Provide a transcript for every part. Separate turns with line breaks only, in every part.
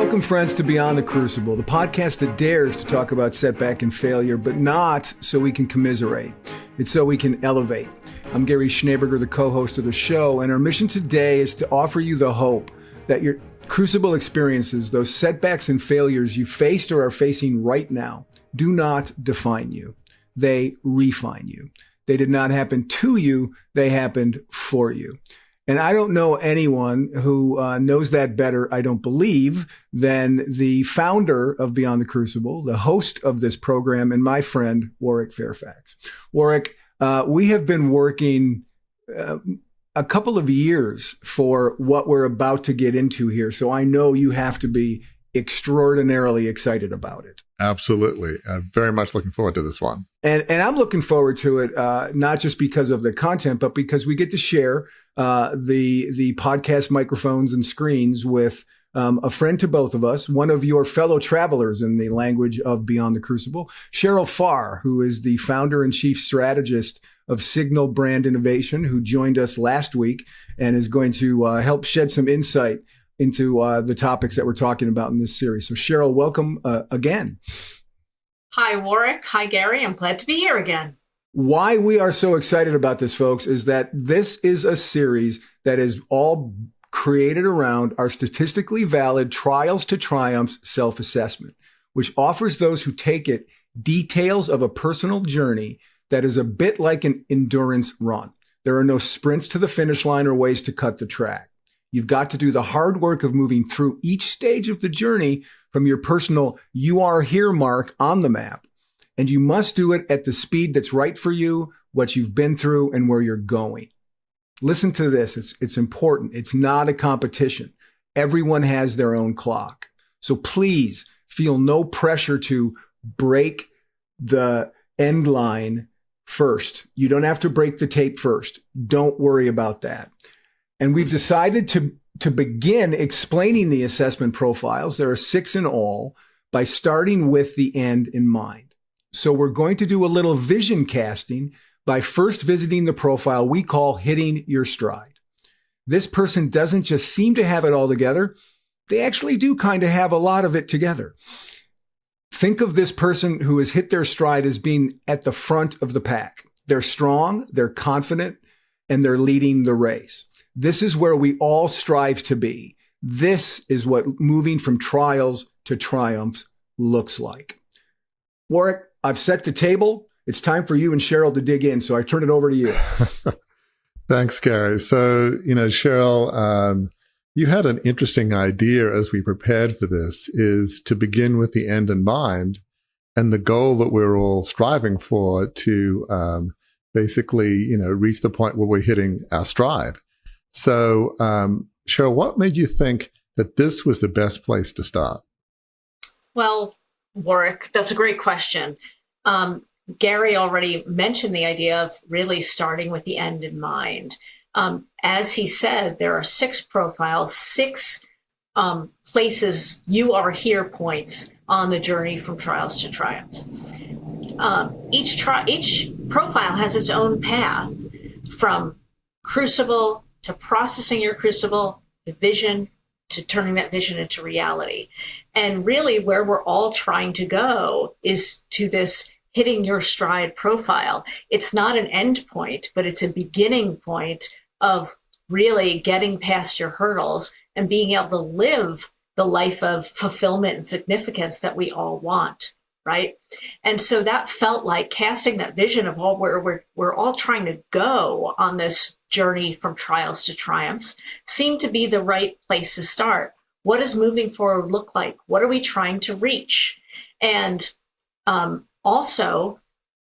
Welcome, friends, to Beyond the Crucible, the podcast that dares to talk about setback and failure, but not so we can commiserate. It's so we can elevate. I'm Gary Schneeberger, the co-host of the show, and our mission today is to offer you the hope that your Crucible experiences, those setbacks and failures you faced or are facing right now, do not define you. They refine you. They did not happen to you. They happened for you. And I don't know anyone who knows that better, I don't believe, than the founder of Beyond the Crucible, the host of this program, and my friend, Warwick Fairfax. Warwick, we have been working a couple of years for what we're about to get into here. So I know you have to be extraordinarily excited about it.
Absolutely. I'm very much looking forward to this one.
And I'm looking forward to it, not just because of the content, but because we get to share the podcast microphones and screens with a friend to both of us, one of your fellow travelers in the language of Beyond the Crucible, Cheryl Farr, who is the founder and chief strategist of Signal Brand Innovation, who joined us last week and is going to help shed some insight into the topics that we're talking about in this series. So Cheryl, welcome again.
Hi, Warwick. Hi, Gary. I'm glad to be here again.
Why we are so excited about this, folks, is that this is a series that is all created around our statistically valid Trials to Triumphs self-assessment, which offers those who take it details of a personal journey that is a bit like an endurance run. There are no sprints to the finish line or ways to cut the track. You've got to do the hard work of moving through each stage of the journey from your personal "you are here" mark on the map. And you must do it at the speed that's right for you, what you've been through, and where you're going. Listen to this. It's important. It's not a competition. Everyone has their own clock. So please feel no pressure to break the end line first. You don't have to break the tape first. Don't worry about that. And we've decided to begin explaining the assessment profiles. There are 6 in all, by starting with the end in mind. So we're going to do a little vision casting by first visiting the profile we call hitting your stride. This person doesn't just seem to have it all together. They actually do kind of have a lot of it together. Think of this person who has hit their stride as being at the front of the pack. They're strong, they're confident, and they're leading the race. This is where we all strive to be. This is what moving from trials to triumphs looks like. Warwick, I've set the table. It's time for you and Cheryl to dig in, so I turn it over to you.
Thanks, Gary. So, Cheryl, you had an interesting idea as we prepared for this, is to begin with the end in mind and the goal that we're all striving for to basically, reach the point where we're hitting our stride. So, Cheryl, what made you think that this was the best place to start?
Well, Warwick, that's a great question. Gary already mentioned the idea of really starting with the end in mind. As he said, there are 6 profiles, 6 places you are here points on the journey from trials to triumphs. Each profile has its own path, from crucible to processing your crucible, to vision, to turning that vision into reality. And really where we're all trying to go is to this hitting your stride profile. It's not an end point, but it's a beginning point of really getting past your hurdles and being able to live the life of fulfillment and significance that we all want, right? And so that felt like casting that vision of where we're all trying to go on this journey from trials to triumphs seemed to be the right place to start. What does moving forward look like? What are we trying to reach? And also,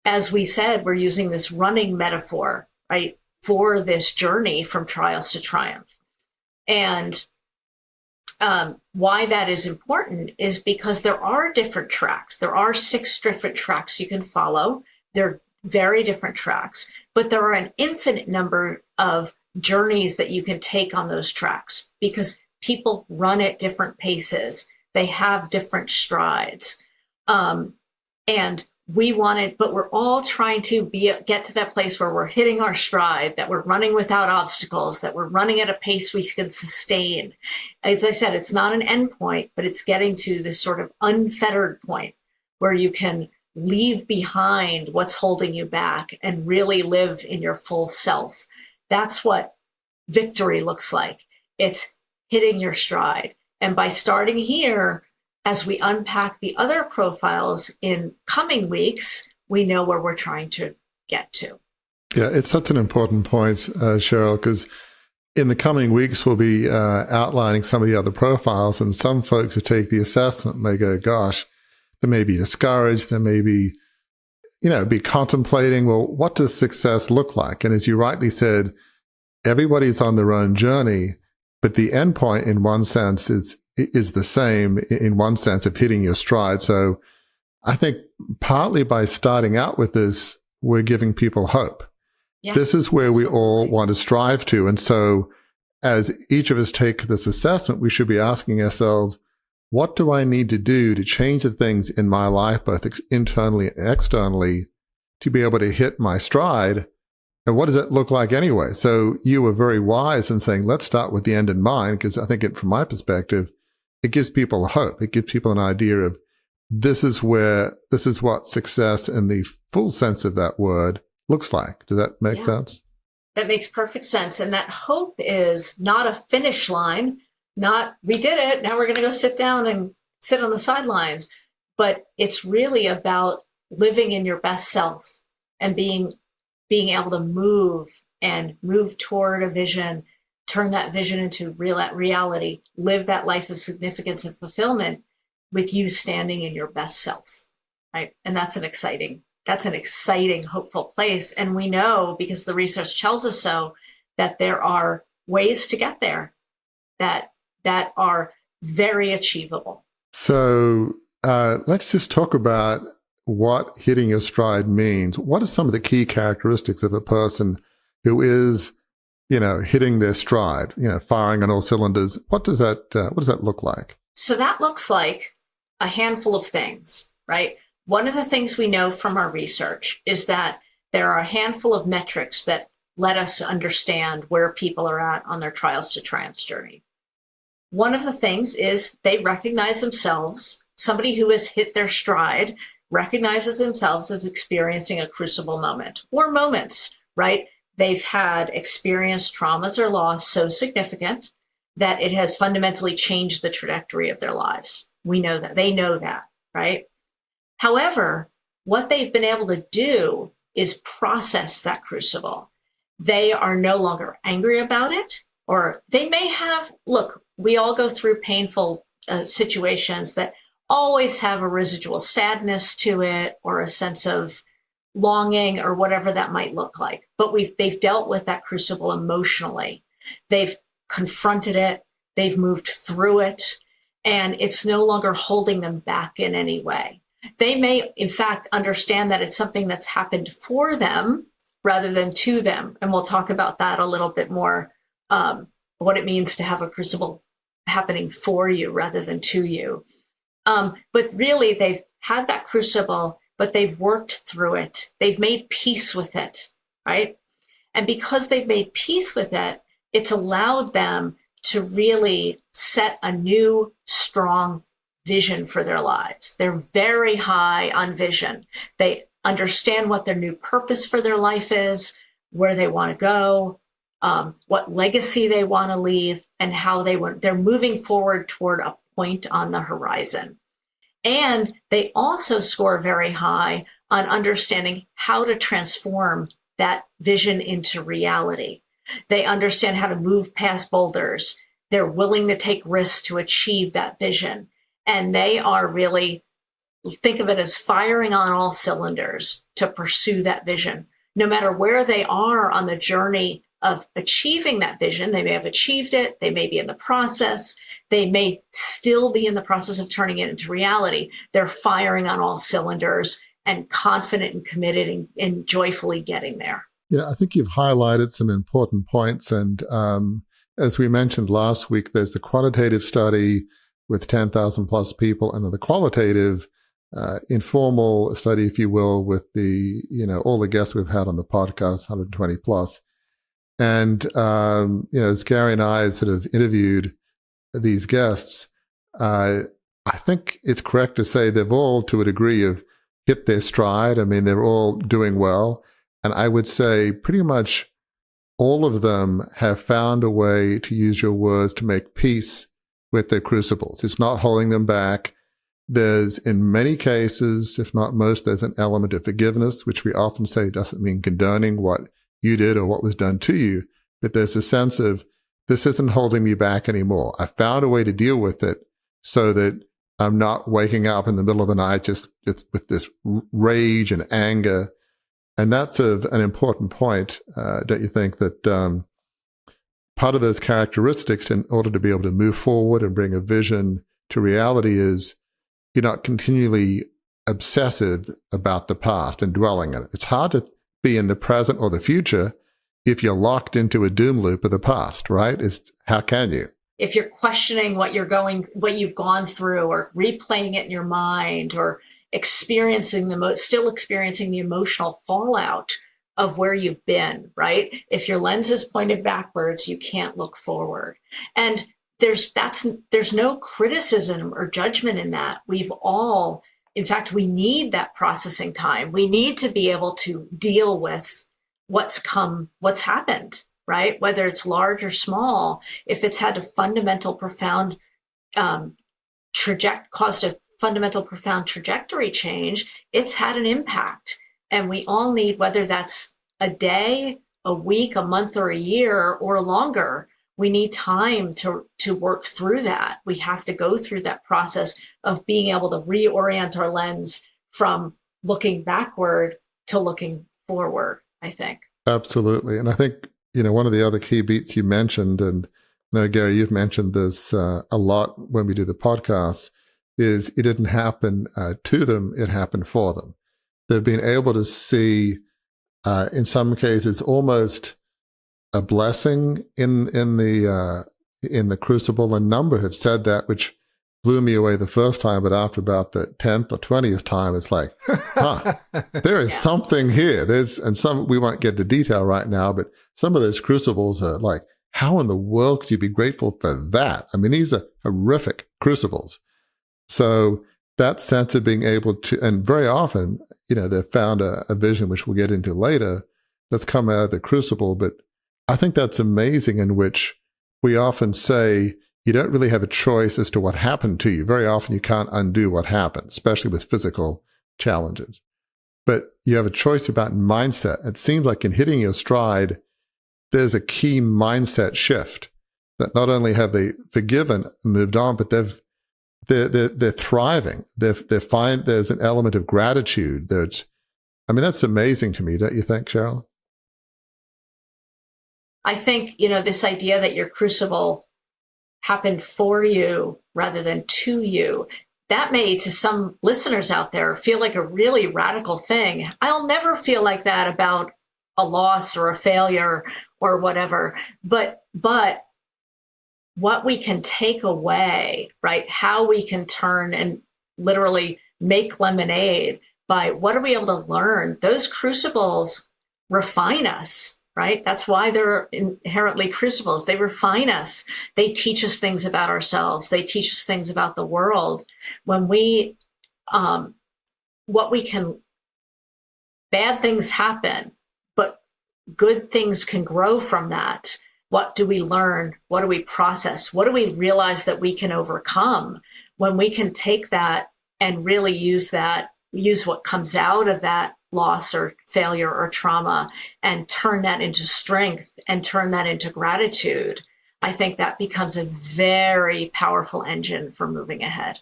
as we said, we're using this running metaphor, right, for this journey from trials to triumph. And why that is important is because there are different tracks. There are 6 different tracks you can follow. They're very different tracks, but there are an infinite number of journeys that you can take on those tracks because people run at different paces. They have different strides. And but we're all trying to get to that place where we're hitting our stride, that we're running without obstacles, that we're running at a pace we can sustain. As I said, it's not an end point, but it's getting to this sort of unfettered point where you can leave behind what's holding you back and really live in your full self. That's what victory looks like. It's hitting your stride. And by starting here, as we unpack the other profiles in coming weeks, we know where we're trying to get to.
Yeah, it's such an important point, Cheryl, because in the coming weeks, we'll be outlining some of the other profiles, and some folks who take the assessment may go, gosh, they may be discouraged, they may be, be contemplating, well, what does success look like? And as you rightly said, everybody's on their own journey, but the end point in one sense is the same in one sense of hitting your stride. So I think partly by starting out with this, we're giving people hope. Yeah, this is where we all want to strive to. And so as each of us take this assessment, we should be asking ourselves, what do I need to do to change the things in my life, both internally and externally, to be able to hit my stride? And what does it look like anyway? So you were very wise in saying, let's start with the end in mind, because I think from my perspective, it gives people hope. It gives people an idea of this is what success in the full sense of that word looks like. Does that make sense?
That makes perfect sense. And that hope is not a finish line, not we did it, now we're going to go sit down and sit on the sidelines. But it's really about living in your best self and being able to move toward a vision, turn that vision into reality, live that life of significance and fulfillment with you standing in your best self, right? And that's an exciting, hopeful place. And we know, because the research tells us so, that there are ways to get there that are very achievable.
So let's just talk about what hitting your stride means. What are some of the key characteristics of a person who is hitting their stride, firing on all cylinders? What does that look like?
So that looks like a handful of things, right? One of the things we know from our research is that there are a handful of metrics that let us understand where people are at on their trials to triumphs journey. One of the things is they recognize themselves, somebody who has hit their stride recognizes themselves as experiencing a crucible moment or moments, right? They've had experienced traumas or loss so significant that it has fundamentally changed the trajectory of their lives. We know that. They know that, right? However, what they've been able to do is process that crucible. They are no longer angry about it, or they may have, look, we all go through painful situations that always have a residual sadness to it or a sense of longing or whatever that might look like. But they've dealt with that crucible emotionally. They've confronted it. They've moved through it. And it's no longer holding them back in any way. They may, in fact, understand that it's something that's happened for them rather than to them. And we'll talk about that a little bit more, what it means to have a crucible happening for you rather than to you. But really, they've had that crucible, but they've worked through it. They've made peace with it, right? And because they've made peace with it, it's allowed them to really set a new, strong vision for their lives. They're very high on vision. They understand what their new purpose for their life is, where they want to go, what legacy they want to leave, and how they're moving forward toward a point on the horizon. And they also score very high on understanding how to transform that vision into reality. They understand how to move past boulders. They're willing to take risks to achieve that vision. And they are really, think of it as firing on all cylinders to pursue that vision. No matter where they are on the journey of achieving that vision, they may have achieved it, they may be in the process, they may still be in the process of turning it into reality. They're firing on all cylinders and confident and committed and joyfully getting there.
Yeah, I think you've highlighted some important points. And as we mentioned last week, there's the quantitative study with 10,000 plus people, and then the qualitative informal study, if you will, with the, all the guests we've had on the podcast, 120 plus. And, as Gary and I sort of interviewed these guests, I think it's correct to say they've all, to a degree, have hit their stride. I mean, they're all doing well. And I would say pretty much all of them have found a way, to use your words, to make peace with their crucibles. It's not holding them back. There's, in many cases, if not most, there's an element of forgiveness, which we often say doesn't mean condoning what you did or what was done to you, but there's a sense of, this isn't holding me back anymore. I found a way to deal with it so that I'm not waking up in the middle of the night just with this rage and anger. And that's an important point, don't you think, that part of those characteristics in order to be able to move forward and bring a vision to reality is you're not continually obsessive about the past and dwelling in it. It's hard to be in the present or the future if you're locked into a doom loop of the past, right? How can you?
If you're questioning what you've gone through, or replaying it in your mind, or still experiencing the emotional fallout of where you've been, right? If your lens is pointed backwards, you can't look forward. And there's no criticism or judgment in that. In fact, we need that processing time. We need to be able to deal with what's happened, right? Whether it's large or small, if it's had a fundamental, profound caused a fundamental, profound trajectory change, it's had an impact. And we all need, whether that's a day, a week, a month, or a year, or longer, we need time to work through that. We have to go through that process of being able to reorient our lens from looking backward to looking forward, I think.
Absolutely. And I think, one of the other key beats you mentioned, and Gary, you've mentioned this a lot when we do the podcast, is it didn't happen to them, it happened for them. They've been able to see, in some cases, almost a blessing in the crucible. A number have said that, which blew me away the first time, but after about the 10th or 20th time, it's like, there is something here. And some, we won't get the detail right now, but some of those crucibles are like, how in the world could you be grateful for that? I mean, these are horrific crucibles. So that sense of being able to, and very often, they've found a vision, which we'll get into later, that's come out of the crucible. But I think that's amazing, in which we often say you don't really have a choice as to what happened to you. Very often you can't undo what happened, especially with physical challenges. But you have a choice about mindset. It seems like in hitting your stride, there's a key mindset shift that not only have they forgiven, moved on, but they're thriving. There's an element of gratitude. That's amazing to me, don't you think, Cheryl?
I think, this idea that your crucible happened for you rather than to you, that may, to some listeners out there, feel like a really radical thing. I'll never feel like that about a loss or a failure or whatever. But what we can take away, right? How we can turn and literally make lemonade by what are we able to learn? Those crucibles refine us, right? That's why they're inherently crucibles. They refine us. They teach us things about ourselves. They teach us things about the world. When bad things happen, but good things can grow from that. What do we learn? What do we process? What do we realize that we can overcome? When we can take that and really use what comes out of that loss or failure or trauma and turn that into strength and turn that into gratitude, I think that becomes a very powerful engine for moving ahead.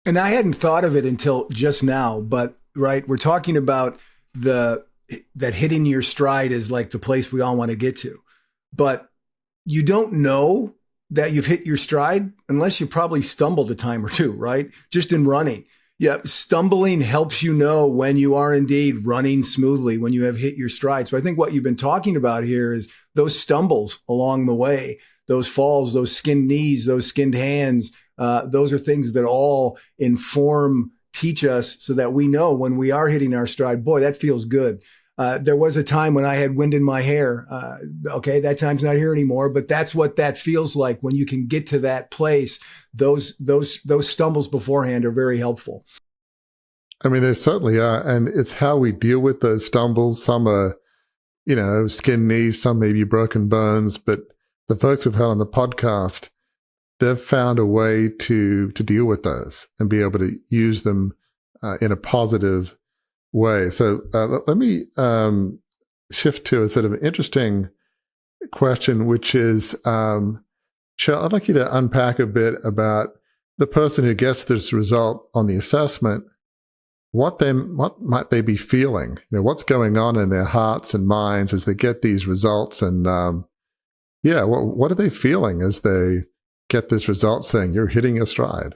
And I hadn't thought of it until just now, but right, we're talking about that hitting your stride is like the place we all want to get to. But you don't know that you've hit your stride unless you probably stumbled a time or two, right? Just in running. Yeah, stumbling helps you know when you are indeed running smoothly, when you have hit your stride. So I think what you've been talking about here is those stumbles along the way, those falls, those skinned knees, those skinned hands. Those are things that all inform teach us so that we know when we are hitting our stride, boy, that feels good. There was a time when I had wind in my hair. Okay, that time's not here anymore, but that's what that feels like when you can get to that place. Those stumbles beforehand are very helpful.
I mean, they certainly are. And it's how we deal with those stumbles. Some are, skinned knees, some maybe broken bones. But the folks we've had on the podcast, they've found a way to deal with those and be able to use them in a positive way. So let me shift to a sort of interesting question, which is, Cheryl, I'd like you to unpack a bit about the person who gets this result on the assessment. What might they be feeling? What's going on in their hearts and minds as they get these results? And what are they feeling as they get this result saying you're hitting your stride?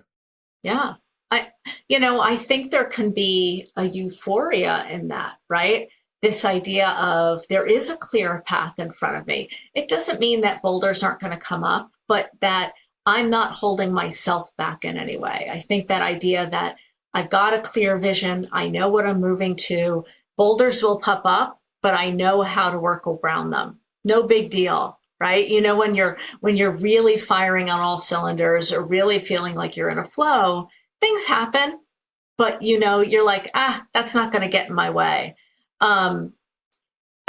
Yeah. I think there can be a euphoria in that, right? This idea of there is a clear path in front of me. It doesn't mean that boulders aren't going to come up, but that I'm not holding myself back in any way. I think that idea that I've got a clear vision, I know what I'm moving to, boulders will pop up, but I know how to work around them. No big deal, right? When you're really firing on all cylinders or really feeling like you're in a flow, things happen, but you're like, that's not going to get in my way. I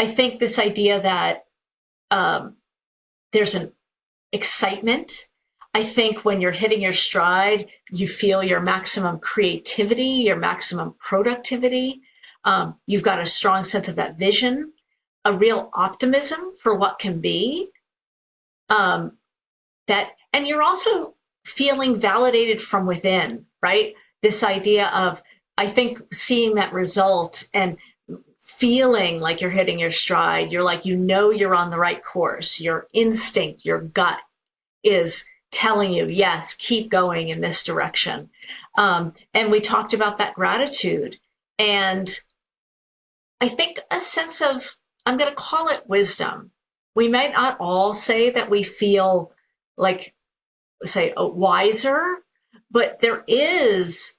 think this idea that there's an excitement. I think when you're hitting your stride, you feel your maximum creativity, your maximum productivity. You've got a strong sense of that vision, a real optimism for what can be. And you're also feeling validated from within, right? This idea of, I think, seeing that result and feeling like you're hitting your stride, you're like, you're on the right course. Your instinct, your gut is telling you, yes, keep going in this direction. And we talked about that gratitude. And I think a sense of, I'm going to call it wisdom. We might not all say that we feel like, say, wiser, but there is,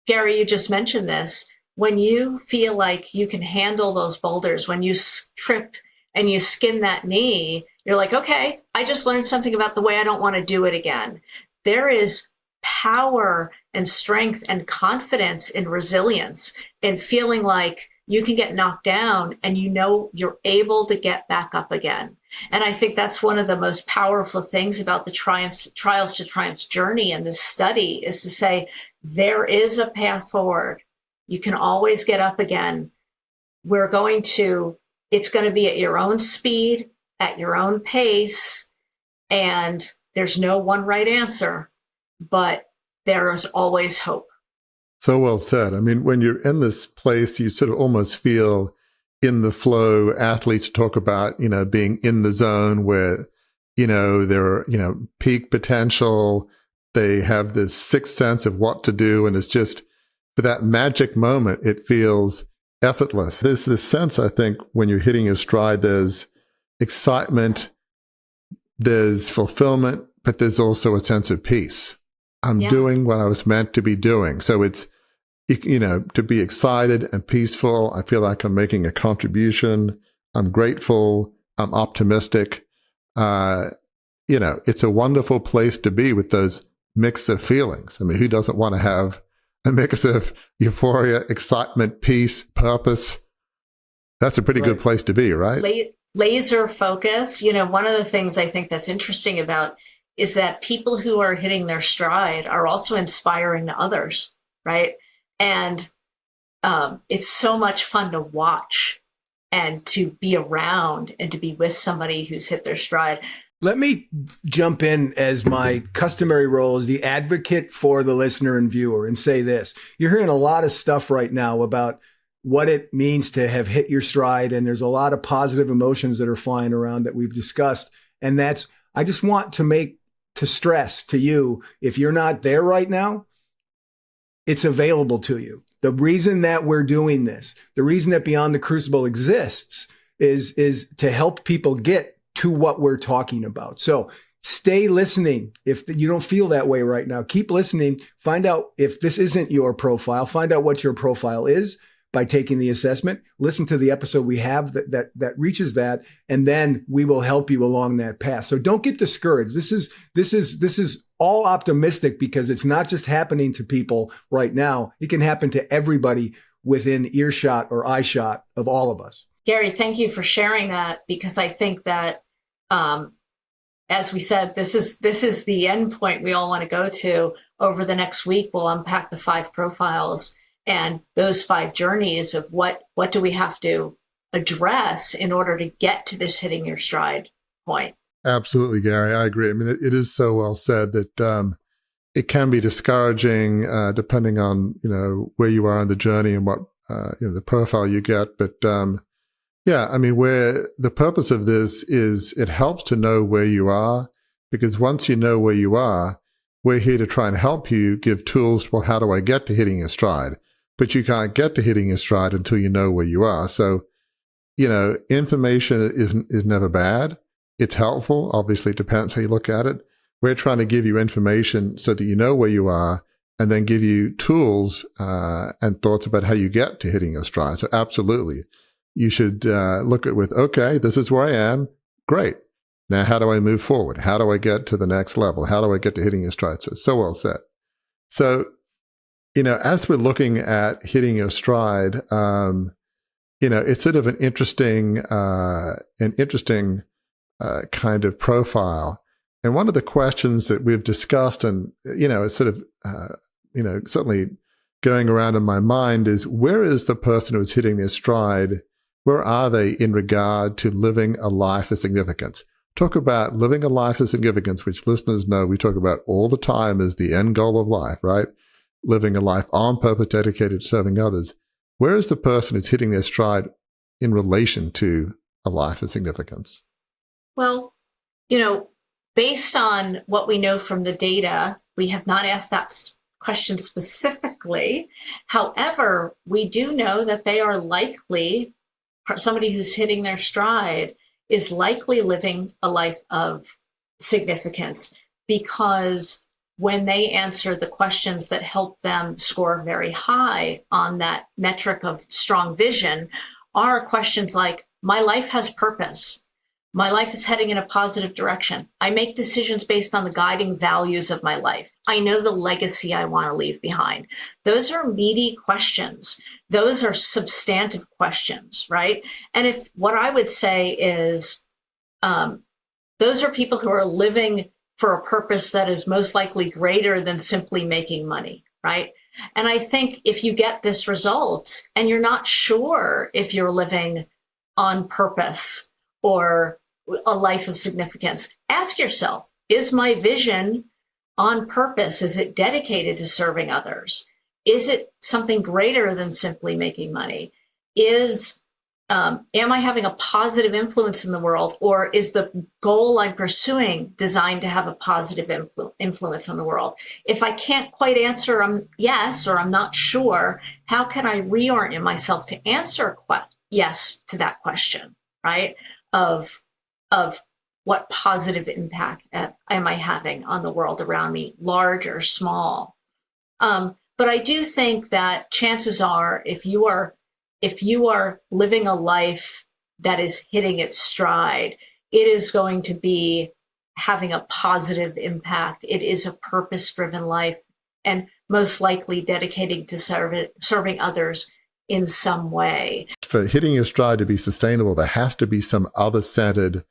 Gary, you just mentioned this, when you feel like you can handle those boulders, when you trip and you skin that knee, you're like, okay, I just learned something about the way I don't want to do it again. There is power and strength and confidence in resilience and feeling like you can get knocked down and you're able to get back up again. And I think that's one of the most powerful things about the Trials to Triumphs journey in this study is to say, there is a path forward. You can always get up again. It's going to be at your own speed, at your own pace, and there's no one right answer, but there is always hope.
So well said. I mean, when you're in this place, you sort of almost feel in the flow. Athletes talk about, being in the zone where, they're, peak potential. They have this sixth sense of what to do. And it's just for that magic moment, it feels effortless. There's this sense, I think, when you're hitting your stride, there's excitement, there's fulfillment, but there's also a sense of peace. I'm doing what I was meant to be doing. So it's, to be excited and peaceful. I feel like I'm making a contribution. I'm grateful. I'm optimistic. It's a wonderful place to be with those mix of feelings. I mean, who doesn't want to have a mix of euphoria, excitement, peace, purpose? That's a pretty good place to be, right?
Laser focus. One of the things I think that's interesting about is that people who are hitting their stride are also inspiring others, right? And it's so much fun to watch and to be around and to be with somebody who's hit their stride.
Let me jump in as my customary role as the advocate for the listener and viewer and say this. You're hearing a lot of stuff right now about what it means to have hit your stride. And there's a lot of positive emotions that are flying around that we've discussed. And I just want to stress to you, if you're not there right now, it's available to you. The reason that we're doing this, the reason that Beyond the Crucible exists is to help people get to what we're talking about. So Stay listening. If you don't feel that way right now, keep listening. Find out if this isn't your profile. Find out what your profile is by taking the assessment. Listen to the episode we have that reaches that, and then we will help you along that path. So don't get discouraged. This is all optimistic because it's not just happening to people right now. It can happen to everybody within earshot or eyeshot of all of us.
Gary, thank you for sharing that, because I think that, as we said, this is the end point we all want to go to. Over the next week, we'll unpack the 5 profiles and those 5 journeys of what do we have to address in order to get to this hitting your stride point.
Absolutely, Gary. I agree. I mean, it is so well said that it can be discouraging depending on, where you are in the journey and what, the profile you get. But yeah, I mean, where the purpose of this is it helps to know where you are, because once you know where you are, we're here to try and help you give tools. Well, how do I get to hitting your stride? But you can't get to hitting your stride until you know where you are. So, information is never bad. It's helpful. Obviously, it depends how you look at it. We're trying to give you information so that you know where you are, and then give you tools and thoughts about how you get to hitting your stride. So absolutely, you should look at with, okay, this is where I am. Great. Now, how do I move forward? How do I get to the next level? How do I get to hitting your stride? So well said. So, as we're looking at hitting your stride, it's sort of an interesting kind of profile. And one of the questions that we've discussed, and, it's sort of, certainly going around in my mind, is where is the person who's hitting their stride? Where are they in regard to living a life of significance? Talk about living a life of significance, which listeners know we talk about all the time as the end goal of life, right? Living a life on purpose, dedicated to serving others. Where is the person who's hitting their stride in relation to a life of significance?
Well, based on what we know from the data, we have not asked that question specifically. However, we do know that they are likely, somebody who's hitting their stride is likely living a life of significance, because when they answer the questions that help them score very high on that metric of strong vision are questions like, my life has purpose. My life is heading in a positive direction. I make decisions based on the guiding values of my life. I know the legacy I want to leave behind. Those are meaty questions. Those are substantive questions, right? And if what I would say is, those are people who are living for a purpose that is most likely greater than simply making money, right? And I think if you get this result and you're not sure if you're living on purpose or a life of significance, ask yourself, is my vision on purpose? Is it dedicated to serving others? Is it something greater than simply making money? Am I having a positive influence in the world, or is the goal I'm pursuing designed to have a positive influence on the world? If I can't quite answer yes, or I'm not sure, how can I reorient myself to answer yes to that question, right? Of what positive impact am I having on the world around me, large or small? But I do think that chances are, if you are living a life that is hitting its stride, it is going to be having a positive impact. It is a purpose-driven life, and most likely dedicating to serving others in some way.
For hitting your stride to be sustainable, there has to be some other-centered,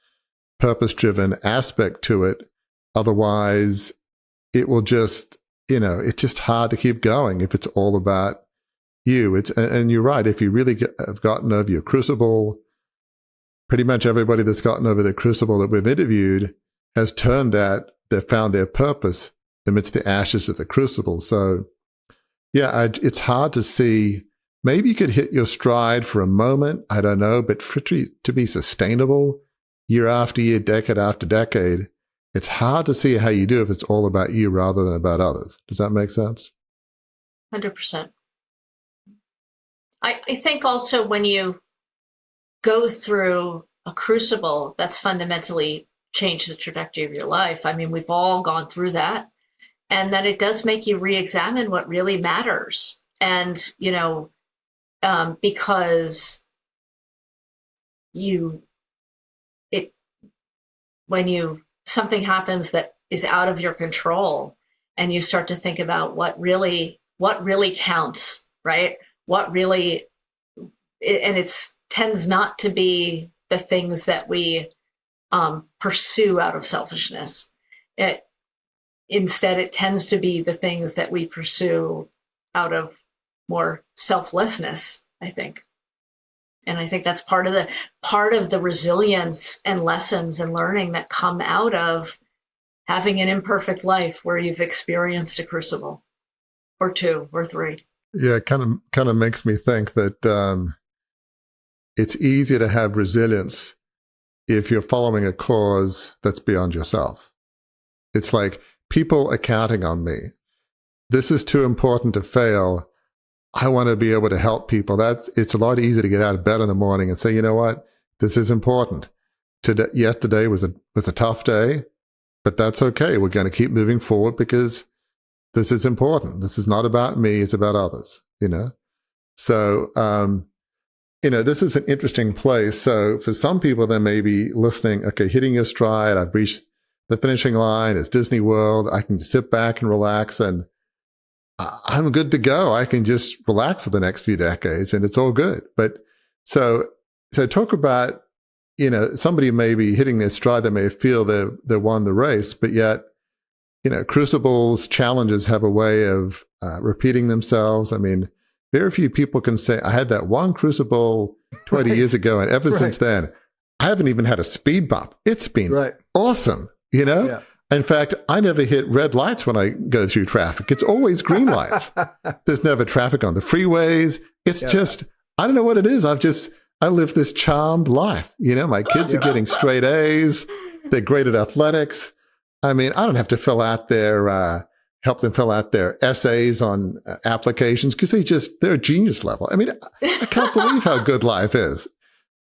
purpose-driven aspect to it. Otherwise, it will just, it's just hard to keep going if it's all about you. And you're right. If you really have gotten over your crucible, pretty much everybody that's gotten over the crucible that we've interviewed has turned that, they've found their purpose amidst the ashes of the crucible. So yeah, it's hard to see. Maybe you could hit your stride for a moment. I don't know, but for it to be sustainable year after year, decade after decade, it's hard to see how you do if it's all about you rather than about others. Does that make sense?
100%. I think also when you go through a crucible, that's fundamentally change the trajectory of your life. I mean, we've all gone through that. And that it does make you re-examine what really matters. And, because when something happens that is out of your control, and you start to think about what really counts, right? And it tends not to be the things that we pursue out of selfishness. Instead, it tends to be the things that we pursue out of more selflessness, I think. And I think that's part of the resilience and lessons and learning that come out of having an imperfect life where you've experienced a crucible or two or three.
Yeah, it kind of makes me think that it's easier to have resilience if you're following a cause that's beyond yourself. It's like, people are counting on me. This is too important to fail. I want to be able to help people. It's a lot easier to get out of bed in the morning and say, you know what, this is important. Yesterday was a tough day, but that's okay. We're going to keep moving forward because this is important. This is not about me. It's about others, So, this is an interesting place. So for some people, they may be listening, okay, hitting your stride. I've reached the finishing line. It's Disney World. I can sit back and relax, and I'm good to go. I can just relax for the next few decades, and it's all good. But so talk about, somebody may be hitting their stride. They may feel they won the race, but yet, Crucibles challenges have a way of repeating themselves. I mean, very few people can say, I had that one Crucible 20 years ago, and ever since then, I haven't even had a speed bump. It's been awesome. Yeah. In fact, I never hit red lights when I go through traffic. It's always green lights. There's never traffic on the freeways. It's just, I don't know what it is. I live this charmed life. My kids are getting straight A's. They're great at athletics. I mean, I don't have to help them fill out their essays on applications because they're genius level. I mean, I can't believe how good life is.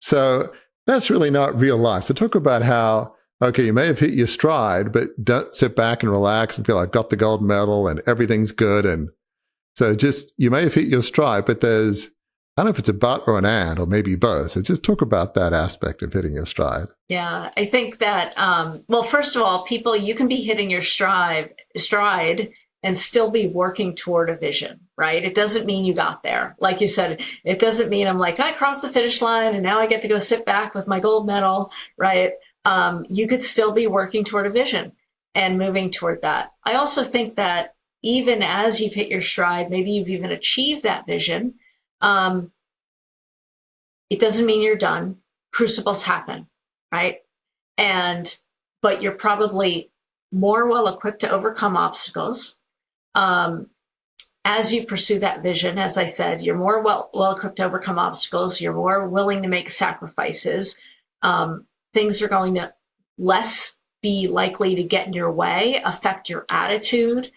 So that's really not real life. So talk about how, okay, you may have hit your stride, but don't sit back and relax and feel like I got the gold medal and everything's good. And so you may have hit your stride, but there's, I don't know if it's a but or an and, or maybe both. So just talk about that aspect of hitting your stride.
Yeah, I think that, first of all, you can be hitting your stride and still be working toward a vision, right? It doesn't mean you got there. Like you said, it doesn't mean I'm like, I crossed the finish line and now I get to go sit back with my gold medal, right? You could still be working toward a vision and moving toward that. I also think that even as you've hit your stride, maybe you've even achieved that vision, it doesn't mean you're done. Crucibles happen, right? But you're probably more well equipped to overcome obstacles. As you pursue that vision, as I said, you're more well equipped to overcome obstacles. You're more willing to make sacrifices. Things are going to less be likely to get in your way, affect your attitude.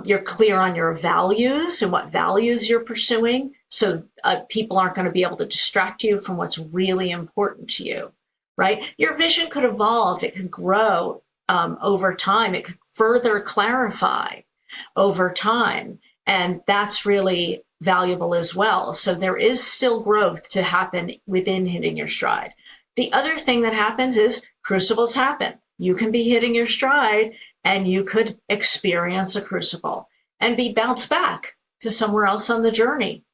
You're clear on your values and what values you're pursuing. So people aren't going to be able to distract you from what's really important to you, right? Your vision could evolve. It could grow over time. It could further clarify over time. And that's really valuable as well. So there is still growth to happen within hitting your stride. The other thing that happens is crucibles happen. You can be hitting your stride and you could experience a crucible and be bounced back to somewhere else on the journey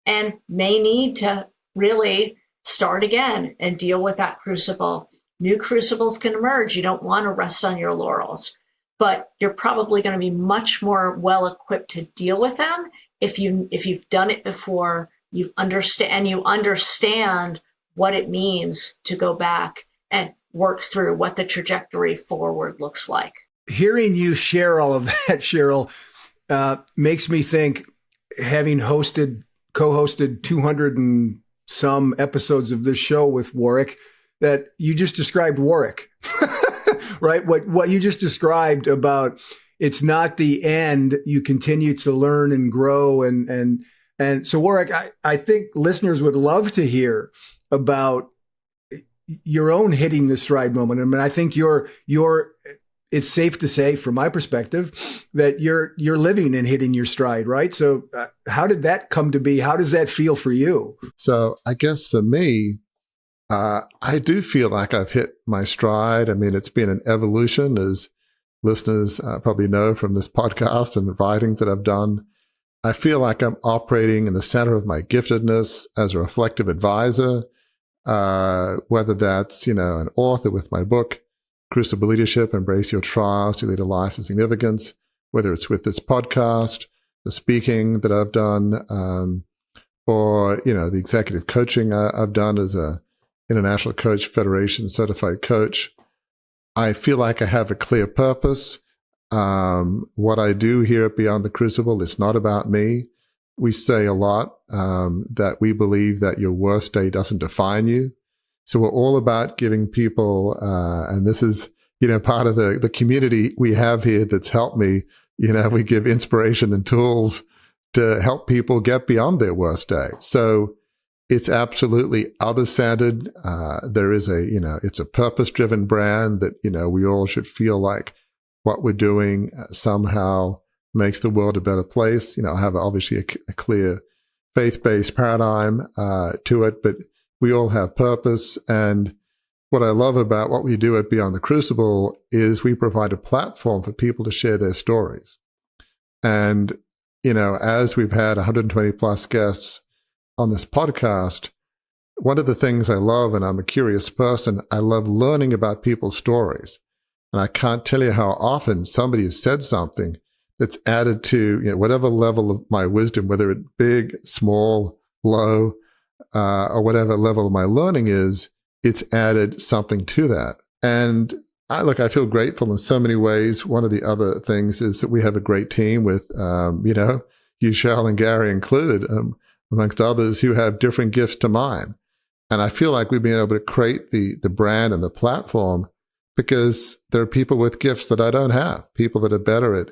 and may need to really start again and deal with that crucible. New crucibles can emerge. You don't want to rest on your laurels, but you're probably going to be much more well equipped to deal with them if you've done it before. You understand what it means to go back and work through what the trajectory forward looks like.
Hearing you share all of that, Cheryl, makes me think, having co-hosted 200 and some episodes of this show with Warwick, that you just described Warwick, right? What you just described about, it's not the end. You continue to learn and grow. And so Warwick, I think listeners would love to hear about your own hitting the stride moment. I mean, I think it's safe to say, from my perspective, that you're living and hitting your stride, right? So how did that come to be? How does that feel for you?
So I guess for me, I do feel like I've hit my stride. I mean, it's been an evolution, as listeners probably know from this podcast and the writings that I've done. I feel like I'm operating in the center of my giftedness as a reflective advisor, whether that's, an author with my book, Crucible Leadership, Embrace Your Trials to Lead a Life of Significance, whether it's with this podcast, the speaking that I've done, or, the executive coaching I've done as a International Coach Federation certified coach. I feel like I have a clear purpose. What I do here at Beyond the Crucible, it's not about me. We say a lot that we believe that your worst day doesn't define you. So we're all about giving people, and this is, part of the community we have here that's helped me. We give inspiration and tools to help people get beyond their worst day. So it's absolutely other-centered. There is it's a purpose-driven brand that, we all should feel like what we're doing somehow makes the world a better place. I have obviously a clear faith-based paradigm to it, but we all have purpose. And what I love about what we do at Beyond the Crucible is we provide a platform for people to share their stories. And, as we've had 120 plus guests on this podcast, one of the things I love, and I'm a curious person, I love learning about people's stories. And I can't tell you how often somebody has said something that's added to whatever level of my wisdom, whether it's big, small, low, or whatever level of my learning is, it's added something to that. And I feel grateful in so many ways. One of the other things is that we have a great team with, you, Cheryl, and Gary included, amongst others, who have different gifts to mine. And I feel like we've been able to create the brand and the platform because there are people with gifts that I don't have, people that are better at,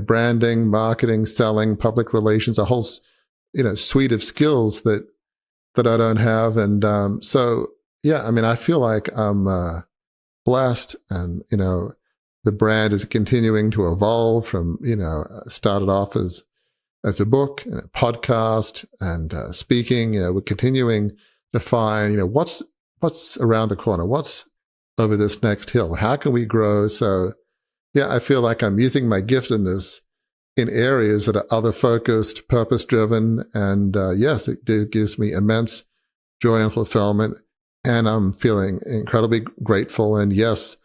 branding, marketing, selling, public relations, a whole, suite of skills that I don't have. And I feel like I'm blessed, and, the brand is continuing to evolve from, started off as a book and a podcast and speaking. We're continuing to find, what's around the corner, what's over this next hill, how can we grow? So I feel like I'm using my giftedness in areas that are other focused, purpose driven. And yes, it gives me immense joy and fulfillment. And I'm feeling incredibly grateful. And yes,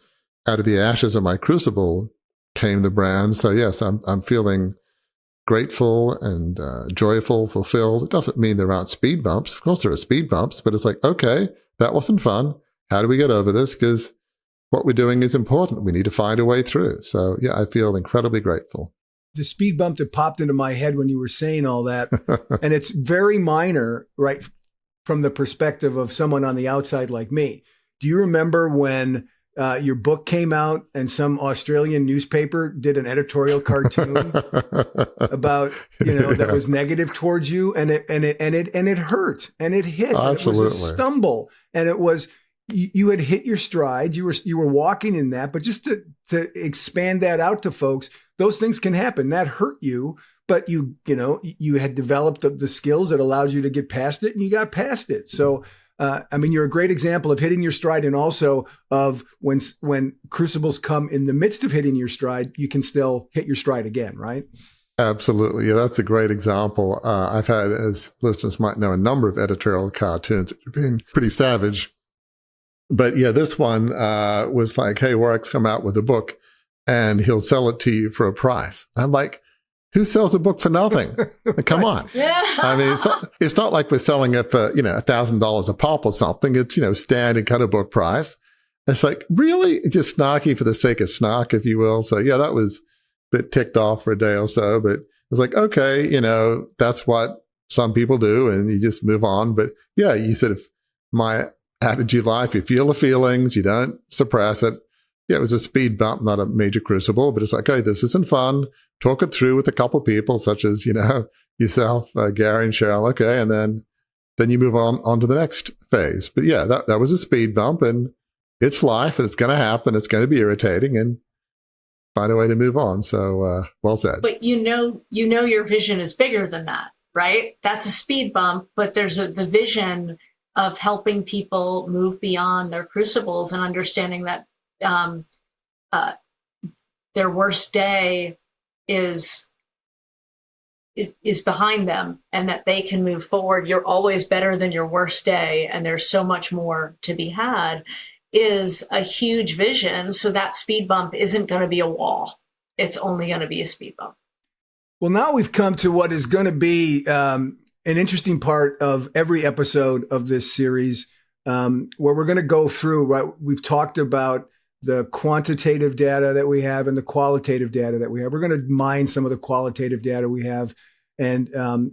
out of the ashes of my crucible came the brand. So yes, I'm feeling grateful and joyful, fulfilled. It doesn't mean there aren't speed bumps. Of course there are speed bumps, but it's like, okay, that wasn't fun. How do we get over this? Because what we're doing is important. We need to find a way through. So I feel incredibly grateful.
The speed bump that popped into my head when you were saying all that, and it's very minor, right, from the perspective of someone on the outside like me. Do you remember when your book came out and some Australian newspaper did an editorial cartoon about, that was negative towards you, and it hurt and it hit.
Absolutely.
It was a stumble, and it was, you had hit your stride. You were walking in that, but just to expand that out to folks, those things can happen. That hurt you, but you had developed the skills that allowed you to get past it, and you got past it. So, you're a great example of hitting your stride, and also of when crucibles come in the midst of hitting your stride, you can still hit your stride again, right?
Absolutely. Yeah, that's a great example. I've had, as listeners might know, a number of editorial cartoons that have been pretty savage. But this one was like, hey, Warwick's come out with a book and he'll sell it to you for a price. I'm like, who sells a book for nothing? Come on.
Yeah.
It's not like we're selling it for, $1,000 a pop or something. It's, standard kind of book price. It's like, really? Just snarky for the sake of snark, if you will. So that was a bit ticked off for a day or so, but it's like, okay, that's what some people do, and you just move on. But you sort of, my attitude life, you feel the feelings, you don't suppress it. It was a speed bump, not a major crucible, but it's like, okay, this isn't fun. Talk it through with a couple of people, such as, yourself, Gary and Cheryl. Okay. And then then you move on to the next phase. But yeah, that was a speed bump, and it's life, and it's going to happen. It's going to be irritating, and find a way to move on. So well said.
But you know your vision is bigger than that, right? That's a speed bump, but there's the vision of helping people move beyond their crucibles and understanding that their worst day is behind them, and that they can move forward. You're always better than your worst day, and there's so much more to be had, is a huge vision. So that speed bump isn't going to be a wall. It's only going to be a speed bump.
Well, now we've come to what is going to be an interesting part of every episode of this series, where we're going to go through, right? We've talked about the quantitative data that we have and the qualitative data that we have. We're going to mine some of the qualitative data we have and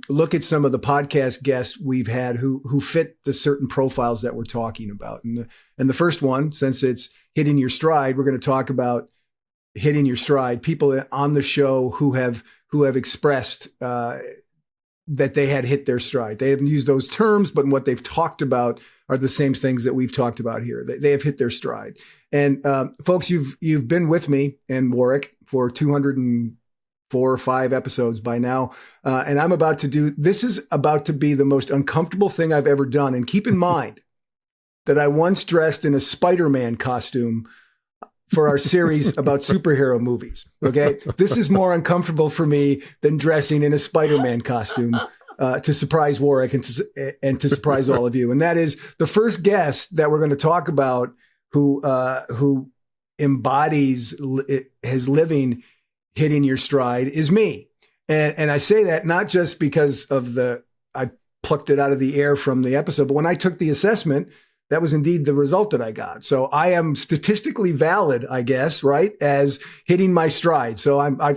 look at some of the podcast guests we've had who fit the certain profiles that we're talking about. And the first one, since it's hitting your stride, we're going to talk about hitting your stride. People on the show who have expressed that they had hit their stride. They haven't used those terms, but what they've talked about are the same things that we've talked about here. They have hit their stride. And folks, you've been with me and Warwick for 204 or 5 episodes by now. And this is about to be the most uncomfortable thing I've ever done. And keep in mind that I once dressed in a Spider-Man costume for our series about superhero movies. Okay. This is more uncomfortable for me than dressing in a Spider-Man costume to surprise Warwick and to surprise all of you. And that is the first guest that we're going to talk about who embodies his living hitting your stride is me. And I say that not just because of I plucked it out of the air from the episode, but when I took the assessment, that was indeed the result that I got. So I am statistically valid, I guess, right, as hitting my stride. So I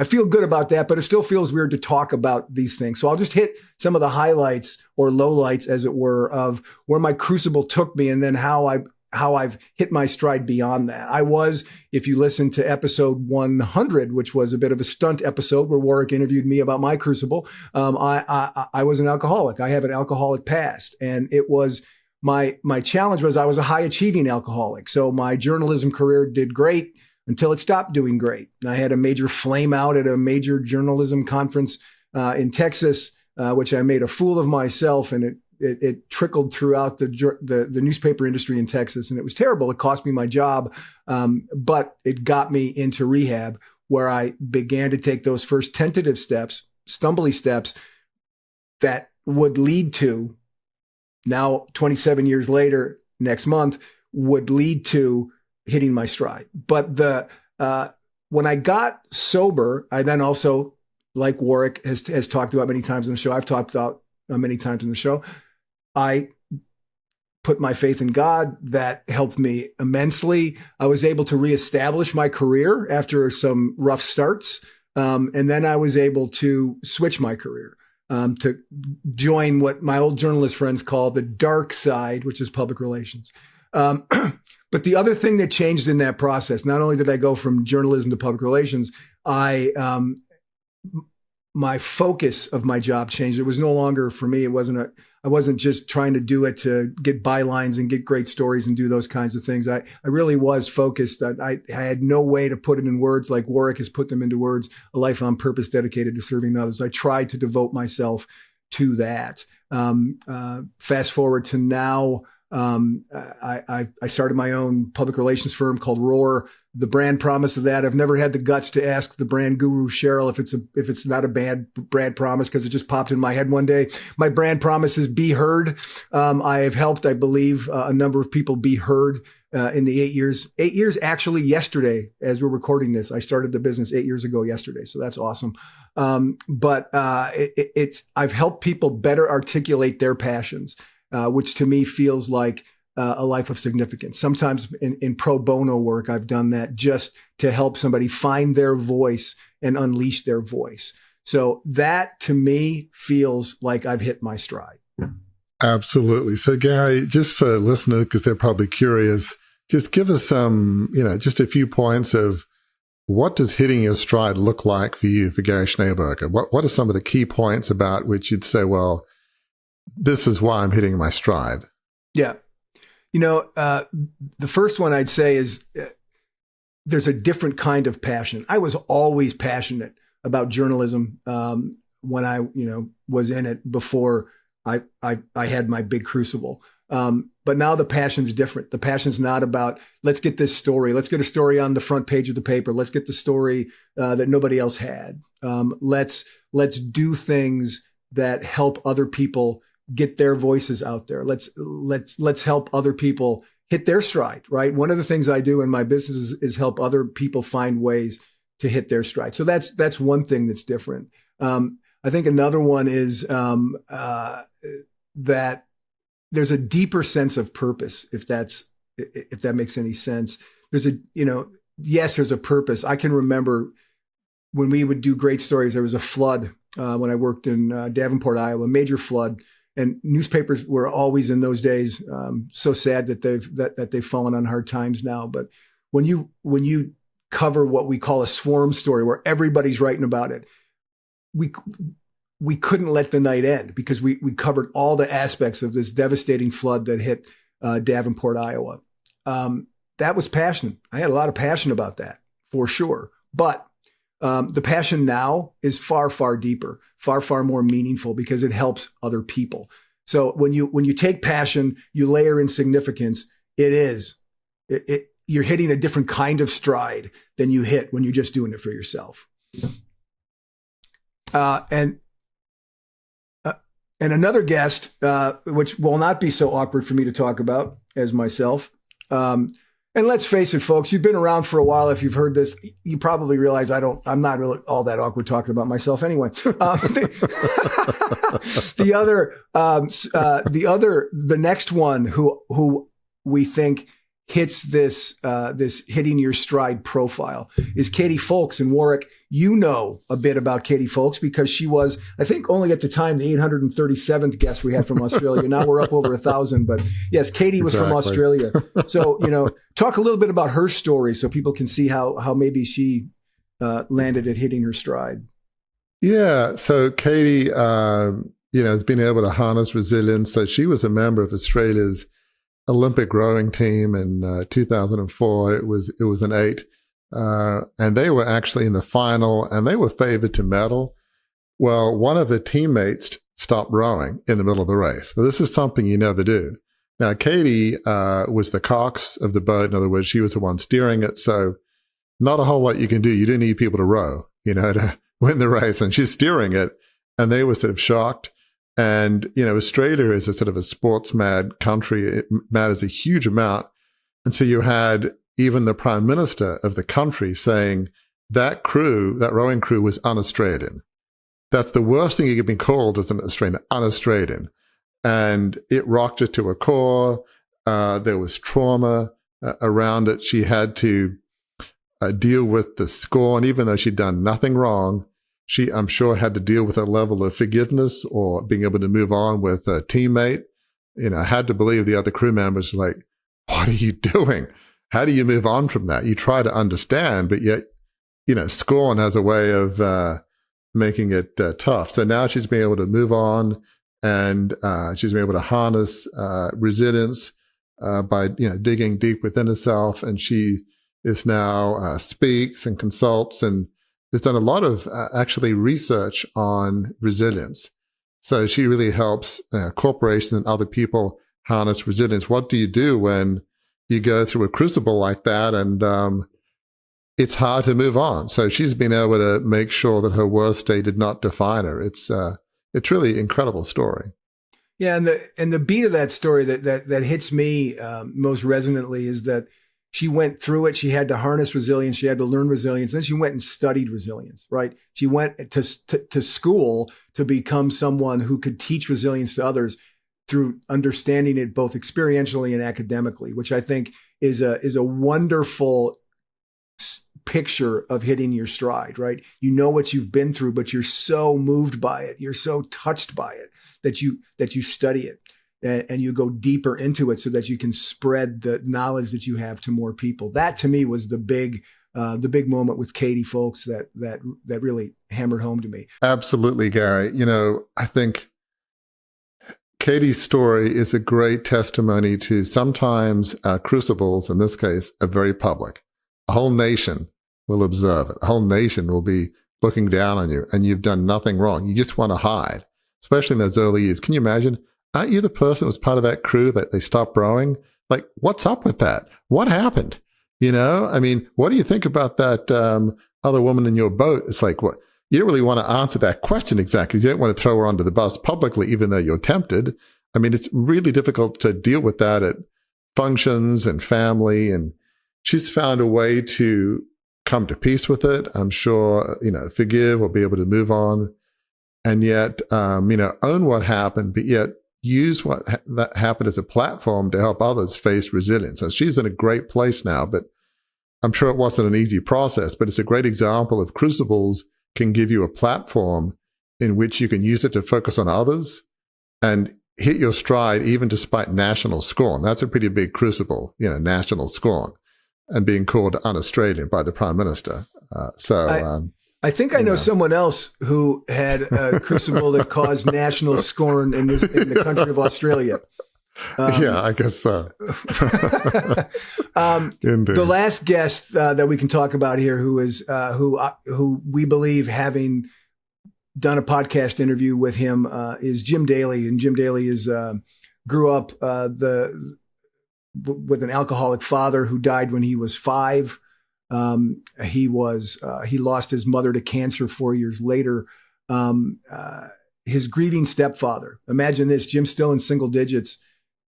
feel good about that, but it still feels weird to talk about these things. So I'll just hit some of the highlights or lowlights, as it were, of where my crucible took me and then how I've hit my stride beyond that. I was, if you listen to episode 100, which was a bit of a stunt episode where Warwick interviewed me about my crucible, I was an alcoholic. I have an alcoholic past, and it was my challenge was I was a high achieving alcoholic. So my journalism career did great until it stopped doing great. I had a major flame out at a major journalism conference in Texas, which I made a fool of myself, and it trickled throughout the newspaper industry in Texas, and it was terrible. It cost me my job, but it got me into rehab, where I began to take those first tentative steps, stumbly steps that would lead to, now 27 years later, next month, would lead to hitting my stride. But when I got sober, I then also, like Warwick has talked about many times in the show, I've talked about many times in the show, I put my faith in God. That helped me immensely. I was able to reestablish my career after some rough starts. And then I was able to switch my career to join what my old journalist friends call the dark side, which is public relations. But the other thing that changed in that process, not only did I go from journalism to public relations, my focus of my job changed. It was no longer for me. I wasn't just trying to do it to get bylines and get great stories and do those kinds of things. I really was focused. I had no way to put it in words like Warwick has put them into words, a life on purpose dedicated to serving others. I tried to devote myself to that. Fast forward to now, I started my own public relations firm called Roar. The brand promise of that, I've never had the guts to ask the brand guru Cheryl if it's not a bad brand promise, because it just popped in my head one day. My brand promise is be heard. I have helped, I believe, a number of people be heard in the 8 years. 8 years actually yesterday, as we're recording this. I started the business 8 years ago yesterday, so that's awesome. But I've helped people better articulate their passions, which to me feels like a life of significance. Sometimes in pro bono work, I've done that just to help somebody find their voice and unleash their voice. So that to me feels like I've hit my stride.
Absolutely. So Gary, just for listeners, because they're probably curious, just give us some, just a few points of what does hitting your stride look like for you, for Gary Schneeberger? What are some of the key points about which you'd say, well, this is why I'm hitting my stride.
Yeah. The first one I'd say is there's a different kind of passion. I was always passionate about journalism when I, was in it before I had my big Crucible. But now the passion's different. The passion's not about, let's get this story. Let's get a story on the front page of the paper. Let's get the story that nobody else had. Let's do things that help other people get their voices out there. Let's help other people hit their stride, right? One of the things I do in my business is help other people find ways to hit their stride. So that's one thing that's different. I think another one is that there's a deeper sense of purpose, if that makes any sense. There's there's a purpose. I can remember when we would do great stories, there was a flood when I worked in Davenport, Iowa, a major flood. And newspapers were always in those days so sad that they've fallen on hard times now. But when you cover what we call a swarm story, where everybody's writing about it, we couldn't let the night end because we covered all the aspects of this devastating flood that hit Davenport, Iowa. That was passion. I had a lot of passion about that, for sure. But the passion now is far, far deeper, far, far more meaningful because it helps other people. So when you take passion, you layer in significance, you're hitting a different kind of stride than you hit when you're just doing it for yourself. And another guest, which will not be so awkward for me to talk about as myself. And let's face it, folks, you've been around for a while. If you've heard this, you probably realize I'm not really all that awkward talking about myself anyway. The next one who we think hits this hitting your stride profile is Katie Folks in Warwick. You know a bit about Katie Folks because she was, I think, only at the time the 837th guest we had from Australia. Now we're up over 1,000, but yes, Katie was from Australia. So talk a little bit about her story so people can see how maybe she landed at hitting her stride. Yeah.
So Katie, has been able to harness resilience. So she was a member of Australia's Olympic rowing team in 2004. It was an 8, and they were actually in the final, and they were favored to medal. Well, one of the teammates stopped rowing in the middle of the race. So this is something you never do. Now, Katie was the cox of the boat. In other words, she was the one steering it. So not a whole lot you can do. You do need people to row, to win the race, and she's steering it, and they were sort of shocked. And, Australia is a sort of a sports mad country. It matters a huge amount. And so you had even the prime minister of the country saying that rowing crew was un-Australian. That's the worst thing you could be called as an Australian, un-Australian. And it rocked her to her core. There was trauma around it. She had to deal with the scorn, even though she'd done nothing wrong. She, I'm sure, had to deal with a level of forgiveness or being able to move on with a teammate. I had to believe the other crew members were like, what are you doing? How do you move on from that? You try to understand, but yet, scorn has a way of making it tough. So now she's been able to move on, and she's been able to harness resilience by, digging deep within herself. And she is now speaks and consults and has done a lot of actually research on resilience. So she really helps corporations and other people harness resilience. What do you do when you go through a crucible like that and it's hard to move on? So she's been able to make sure that her worst day did not define her. It's really an incredible story.
Yeah, and the beat of that story that hits me most resonantly is that she went through it. She had to harness resilience. She had to learn resilience. Then she went and studied resilience, right? She went to school to become someone who could teach resilience to others through understanding it both experientially and academically, which I think is a wonderful picture of hitting your stride, right? You know what you've been through, but you're so moved by it. You're so touched by it that you study it. And you go deeper into it so that you can spread the knowledge that you have to more people. That to me was the big moment with Katie Folks that really hammered home to me.
Absolutely, Gary. I think Katie's story is a great testimony to sometimes crucibles, in this case, are very public. A whole nation will observe it. A whole nation will be looking down on you, and you've done nothing wrong. You just want to hide, especially in those early years. Can you imagine? Aren't you the person who was part of that crew that they stopped rowing? Like, what's up with that? What happened? You know, I mean, what do you think about that other woman in your boat? It's like, what? You don't really want to answer that question exactly. You don't want to throw her under the bus publicly, even though you're tempted. I mean, it's really difficult to deal with that at functions and family. And she's found a way to come to peace with it. I'm sure, forgive or be able to move on. And yet, own what happened, but yet use that happened as a platform to help others face resilience. So she's in a great place now, but I'm sure it wasn't an easy process, but it's a great example of Crucibles can give you a platform in which you can use it to focus on others and hit your stride even despite national scorn. That's a pretty big crucible, national scorn, and being called un-Australian by the Prime Minister.
I think I know someone else who had a crucible that caused national scorn in the country of Australia.
Yeah, I guess so.
The last guest that we can talk about here, who we believe, having done a podcast interview with him, is Jim Daly, and Jim Daly grew up with an alcoholic father who died when he was 5. He lost his mother to cancer 4 years later. His grieving stepfather. Imagine this: Jim's still in single digits.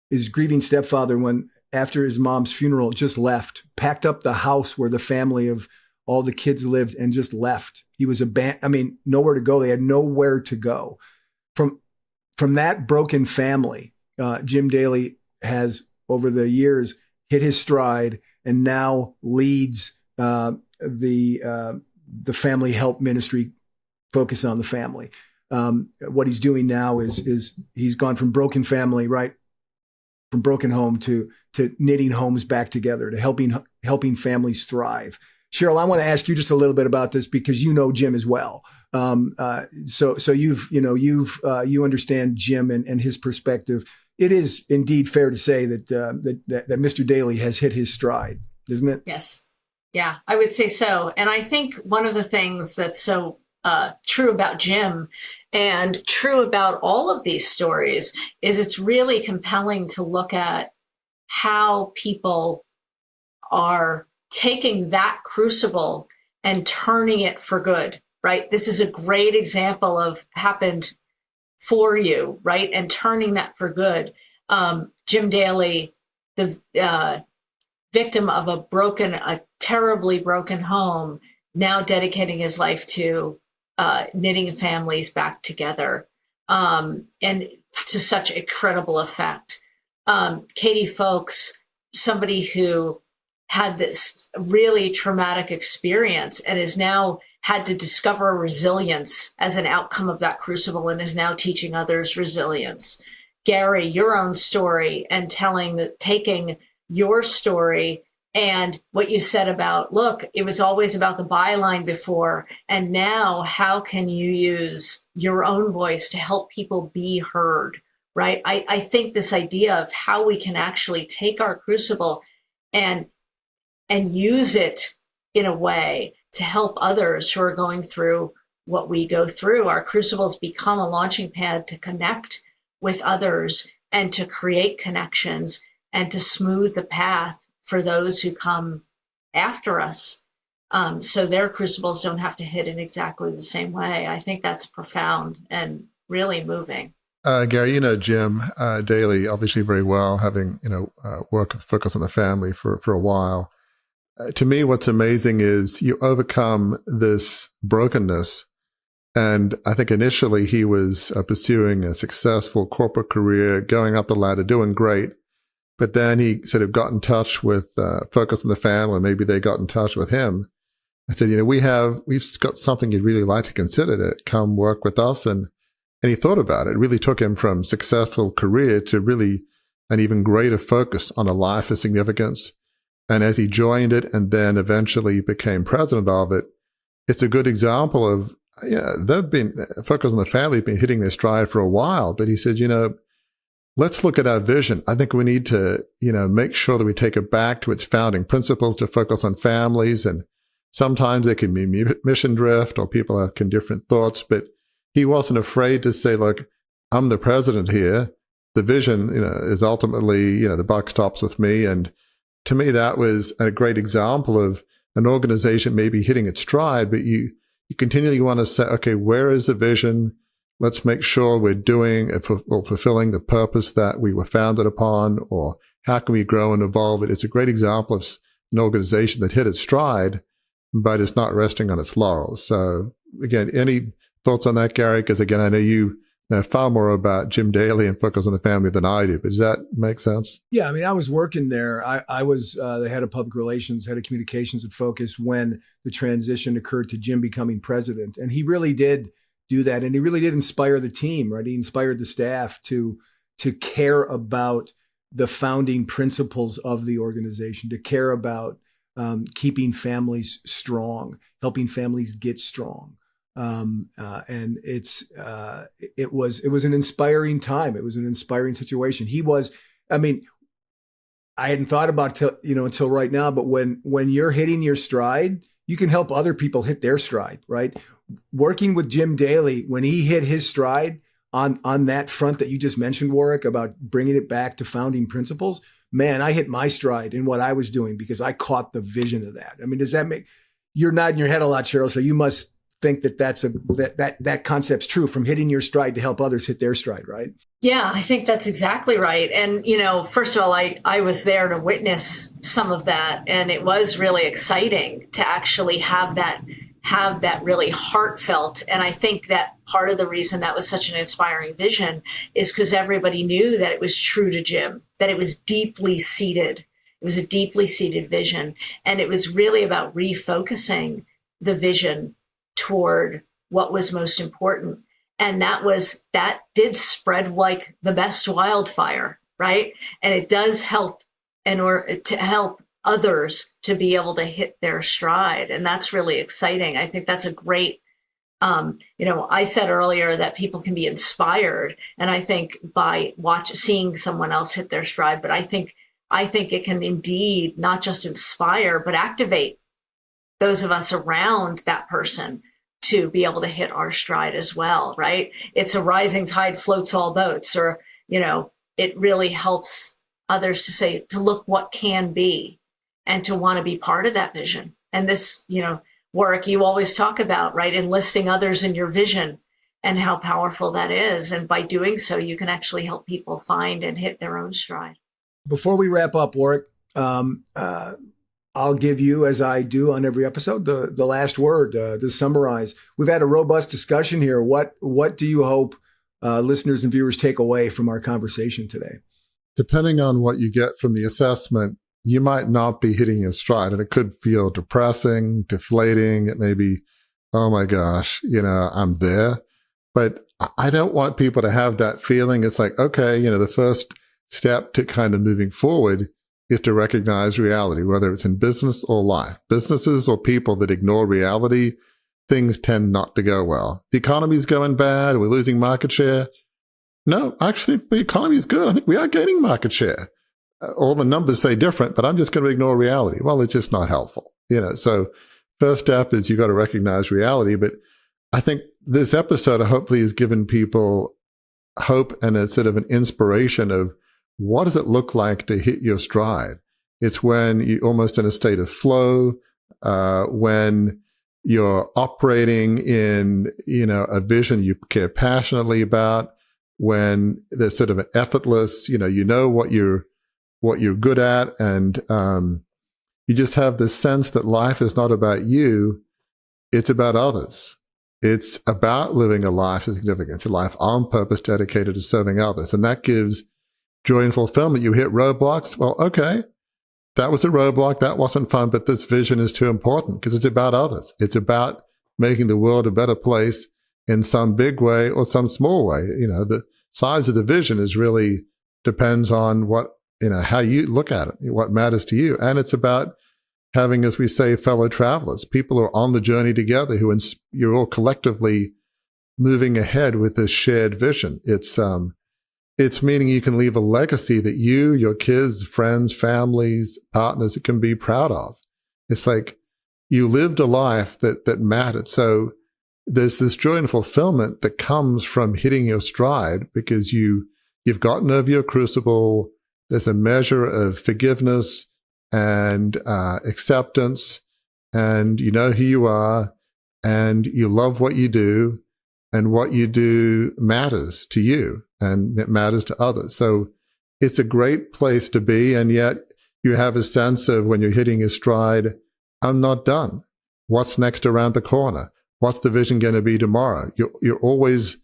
His grieving stepfather, when after his mom's funeral, just left, packed up the house where the family of all the kids lived, and just left. He was nowhere to go. They had nowhere to go. From that broken family, Jim Daly has, over the years, hit his stride and now leads the family help ministry, focus on the family. What he's doing now is he's gone from broken family, right? From broken home to knitting homes back together, to helping families thrive. Cheryl, I want to ask you just a little bit about this because you know Jim as well. So you understand Jim and his perspective. It is indeed fair to say that Mr. Daly has hit his stride, isn't it?
Yes. Yeah, I would say so. And I think one of the things that's so true about Jim and true about all of these stories is it's really compelling to look at how people are taking that crucible and turning it for good, right? This is a great example of happened for you, right? And turning that for good. Jim Daly, the victim of a terribly broken home, now dedicating his life to knitting families back together, and to such incredible effect. Katie Folks, somebody who had this really traumatic experience and has now had to discover resilience as an outcome of that crucible and is now teaching others resilience. Gary, your own story, and taking your story and what you said about, look, it was always about the byline before, and now how can you use your own voice to help people be heard, right? I think this idea of how we can actually take our crucible and use it in a way to help others who are going through what we go through. Our crucibles become a launching pad to connect with others and to create connections and to smooth the path for those who come after us, so their crucibles don't have to hit in exactly the same way. I think that's profound and really moving.
Gary, you know Jim Daly obviously very well, having focus on the family for a while. To me, what's amazing is you overcome this brokenness. And I think initially he was pursuing a successful corporate career, going up the ladder, doing great. But then he sort of got in touch with Focus on the Family, and maybe they got in touch with him. I said, we've got something you'd really like to consider to come work with us. And he thought about it. It really took him from successful career to really an even greater focus on a life of significance. And as he joined it and then eventually became president of it, it's a good example of, they've been, Focus on the Family have been hitting their stride for a while. But he said, let's look at our vision. I think we need to, make sure that we take it back to its founding principles to focus on families. And sometimes there can be mission drift or people have different thoughts, but he wasn't afraid to say, look, I'm the president here. The vision, is ultimately, the buck stops with me. And to me, that was a great example of an organization maybe hitting its stride, but you continually want to say, okay, where is the vision? Let's make sure we're doing or fulfilling the purpose that we were founded upon, or how can we grow and evolve it? It's a great example of an organization that hit its stride, but it's not resting on its laurels. So again, any thoughts on that, Gary? Because again, I know you know far more about Jim Daly and Focus on the Family than I do, but does that make sense?
Yeah, I mean, I was working there. I was the head of public relations, head of communications at Focus when the transition occurred to Jim becoming president. And he really did do that. And he really did inspire the team, right? He inspired the staff to care about the founding principles of the organization, to care about keeping families strong, helping families get strong. And it was an inspiring time. It was an inspiring situation. I hadn't thought about until right now, but when you're hitting your stride, you can help other people hit their stride, right? Working with Jim Daly, when he hit his stride on that front that you just mentioned, Warwick, about bringing it back to founding principles, man, I hit my stride in what I was doing because I caught the vision of that. I mean, does that make, you're nodding your head a lot, Cheryl, so you must think that concept's true, from hitting your stride to help others hit their stride, right?
Yeah, I think that's exactly right. And, first of all, I was there to witness some of that. And it was really exciting to actually have that really heartfelt. And I think that part of the reason that was such an inspiring vision is because everybody knew that it was true to Jim, that it was deeply seated. It was a deeply seated vision. And it was really about refocusing the vision toward what was most important. And that did spread like the best wildfire, right? And it does help in order to help others to be able to hit their stride. And that's really exciting. I think that's a great, I said earlier that people can be inspired. And I think by seeing someone else hit their stride, but I think it can indeed not just inspire, but activate those of us around that person to be able to hit our stride as well, right? It's a rising tide floats all boats, or, it really helps others to look what can be and to want to be part of that vision. And this, work you always talk about, right? Enlisting others in your vision and how powerful that is. And by doing so, you can actually help people find and hit their own stride.
Before we wrap up, Warwick, I'll give you, as I do on every episode, the last word to summarize. We've had a robust discussion here. What do you hope listeners and viewers take away from our conversation today?
Depending on what you get from the assessment, you might not be hitting your stride, and it could feel depressing, deflating. It may be, oh my gosh, I'm there. But I don't want people to have that feeling. It's like, okay, the first step to kind of moving forward is to recognize reality, whether it's in business or life. Businesses or people that ignore reality, things tend not to go well. The economy's going bad. We're losing market share. No, actually, the economy is good. I think we are gaining market share. All the numbers say different, but I'm just going to ignore reality. Well, it's just not helpful. So first step is you got to recognize reality. But I think this episode hopefully has given people hope and a sort of an inspiration of what does it look like to hit your stride? It's when you're almost in a state of flow, when you're operating in, a vision you care passionately about, when there's sort of an effortless, what you're good at, and you just have this sense that life is not about you, it's about others. It's about living a life of significance, a life on purpose dedicated to serving others. And that gives joy and fulfillment. You hit roadblocks. Well, okay, that was a roadblock. That wasn't fun, but this vision is too important because it's about others. It's about making the world a better place in some big way or some small way. The size of the vision is really depends on how you look at it, what matters to you. And it's about having, as we say, fellow travelers, people who are on the journey together, you're all collectively moving ahead with this shared vision. It's It's meaning you can leave a legacy that you, your kids, friends, families, partners can be proud of. It's like you lived a life that mattered. So there's this joy and fulfillment that comes from hitting your stride because you've gotten over your crucible. There's a measure of forgiveness and acceptance, and you know who you are, and you love what you do, and what you do matters to you, and it matters to others. So it's a great place to be, and yet you have a sense of when you're hitting your stride, I'm not done. What's next around the corner? What's the vision going to be tomorrow? You're always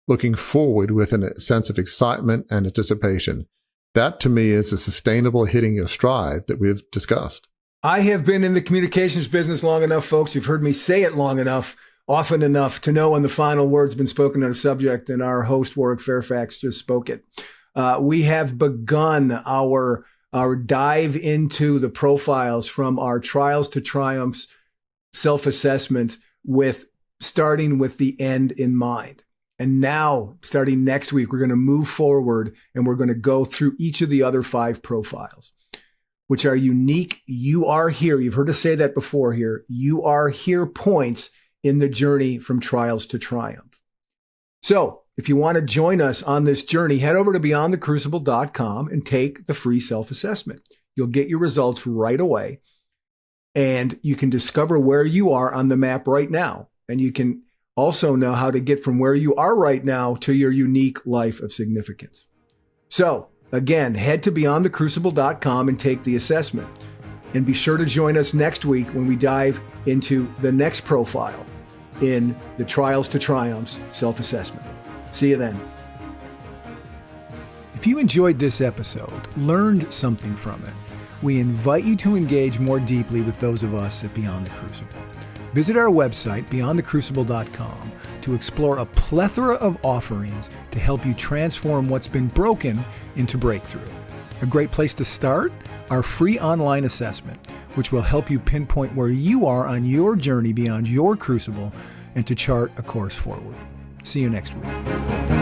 looking forward with a sense of excitement and anticipation. That, to me, is a sustainable hitting your stride that we've discussed.
I have been in the communications business long enough, folks. You've heard me say it long enough, often enough to know when the final word's been spoken on a subject, and our host, Warwick Fairfax, just spoke it. We have begun our dive into the profiles from our Trials to Triumphs self-assessment starting with the end in mind. And now, starting next week, we're going to move forward and we're going to go through each of the other 5 profiles, which are unique. You are here. You've heard us say that before here. You are here points in the journey from trials to triumph. So if you want to join us on this journey, head over to beyondthecrucible.com and take the free self-assessment. You'll get your results right away. And you can discover where you are on the map right now. And you can also know how to get from where you are right now to your unique life of significance. So again, head to beyondthecrucible.com and take the assessment. And be sure to join us next week when we dive into the next profile in the Trials to Triumphs self-assessment. See you then. If you enjoyed this episode, learned something from it, we invite you to engage more deeply with those of us at Beyond the Crucible. Visit our website, beyondthecrucible.com, to explore a plethora of offerings to help you transform what's been broken into breakthrough. A great place to start? Our free online assessment, which will help you pinpoint where you are on your journey beyond your crucible and to chart a course forward. See you next week.